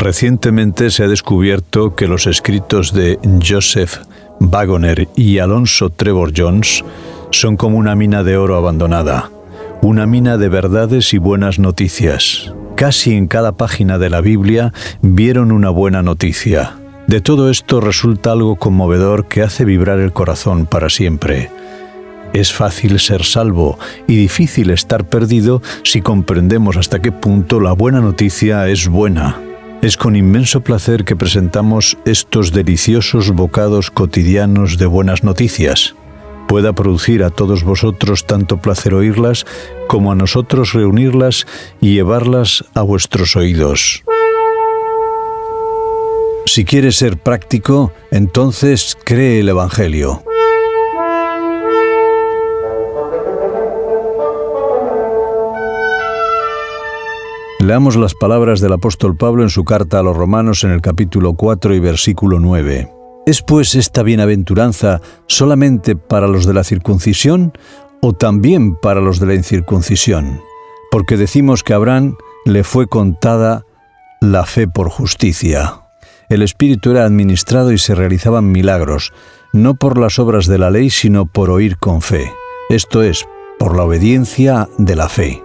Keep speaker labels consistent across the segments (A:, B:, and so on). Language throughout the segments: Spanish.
A: Recientemente se ha descubierto que los escritos de Joseph Waggoner y Alonzo Trevor Jones son como una mina de oro abandonada, una mina de verdades y buenas noticias. Casi en cada página de la Biblia vieron una buena noticia. De todo esto resulta algo conmovedor que hace vibrar el corazón para siempre. Es fácil ser salvo y difícil estar perdido si comprendemos hasta qué punto la buena noticia es buena. Es con inmenso placer que presentamos estos deliciosos bocados cotidianos de buenas noticias. Pueda producir a todos vosotros tanto placer oírlas como a nosotros reunirlas y llevarlas a vuestros oídos. Si quieres ser práctico, entonces cree el Evangelio. Leamos las palabras del apóstol Pablo en su carta a los Romanos en el capítulo 4 y versículo 9. ¿Es pues esta bienaventuranza solamente para los de la circuncisión o también para los de la incircuncisión? Porque decimos que a Abraham le fue contada la fe por justicia. El Espíritu era administrado y se realizaban milagros, no por las obras de la ley, sino por oír con fe. Esto es, por la obediencia de la fe.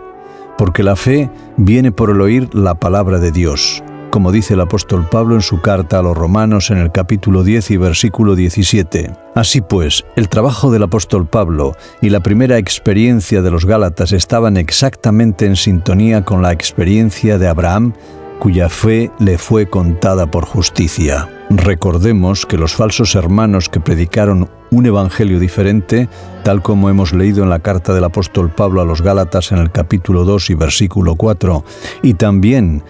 A: Porque la fe viene por el oír la palabra de Dios, como dice el apóstol Pablo en su carta a los Romanos en el capítulo 10 y versículo 17. Así pues, el trabajo del apóstol Pablo y la primera experiencia de los Gálatas estaban exactamente en sintonía con la experiencia de Abraham, cuya fe le fue contada por justicia. Recordemos que los falsos hermanos que predicaron un evangelio diferente, tal como hemos leído en la carta del apóstol Pablo a los Gálatas en el capítulo 2 y versículo 4, y también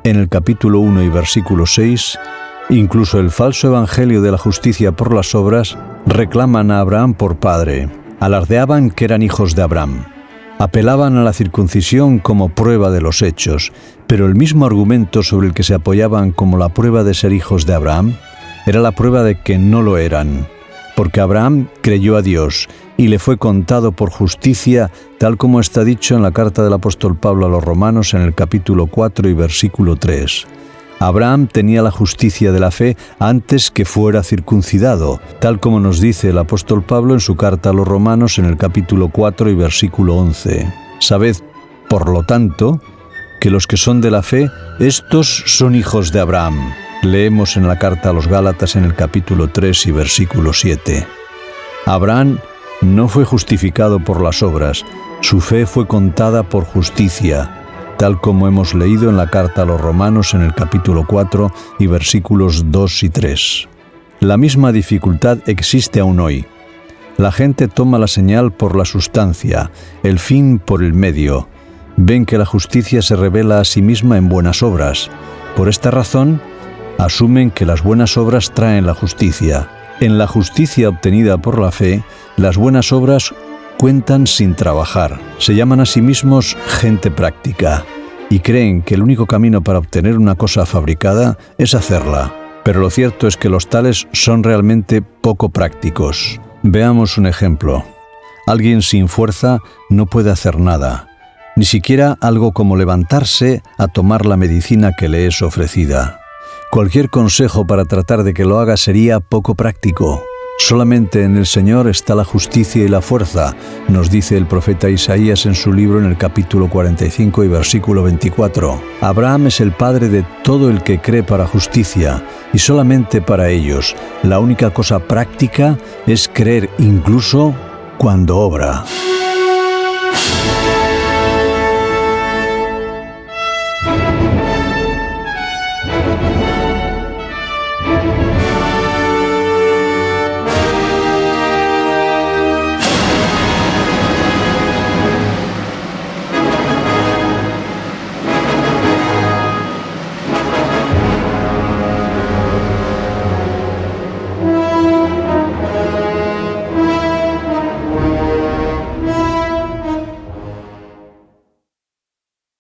A: en el capítulo 1 y versículo 6, incluso el falso evangelio de la justicia por las obras, reclaman a Abraham por padre, alardeaban que eran hijos de Abraham. Apelaban a la circuncisión como prueba de los hechos, pero el mismo argumento sobre el que se apoyaban como la prueba de ser hijos de Abraham era la prueba de que no lo eran, porque Abraham creyó a Dios y le fue contado por justicia, tal como está dicho en la carta del apóstol Pablo a los Romanos en el capítulo 4 y versículo 3. Abraham tenía la justicia de la fe antes que fuera circuncidado, tal como nos dice el apóstol Pablo en su carta a los Romanos en el capítulo 4 y versículo 11. Sabed, por lo tanto, que los que son de la fe, estos son hijos de Abraham. Leemos en la carta a los Gálatas en el capítulo 3 y versículo 7. Abraham no fue justificado por las obras, su fe fue contada por justicia, tal como hemos leído en la carta a los Romanos en el capítulo 4 y versículos 2 y 3. La misma dificultad existe aún hoy. La gente toma la señal por la sustancia, el fin por el medio. Ven que la justicia se revela a sí misma en buenas obras. Por esta razón, asumen que las buenas obras traen la justicia. En la justicia obtenida por la fe, las buenas obras cuentan sin trabajar. Se llaman a sí mismos gente práctica y creen que el único camino para obtener una cosa fabricada es hacerla. Pero lo cierto es que los tales son realmente poco prácticos. Veamos un ejemplo. Alguien sin fuerza no puede hacer nada, ni siquiera algo como levantarse a tomar la medicina que le es ofrecida. Cualquier consejo para tratar de que lo haga sería poco práctico. Solamente en el Señor está la justicia y la fuerza, nos dice el profeta Isaías en su libro en el capítulo 45 y versículo 24. Abraham es el padre de todo el que cree para justicia, y solamente para ellos la única cosa práctica es creer incluso cuando obra.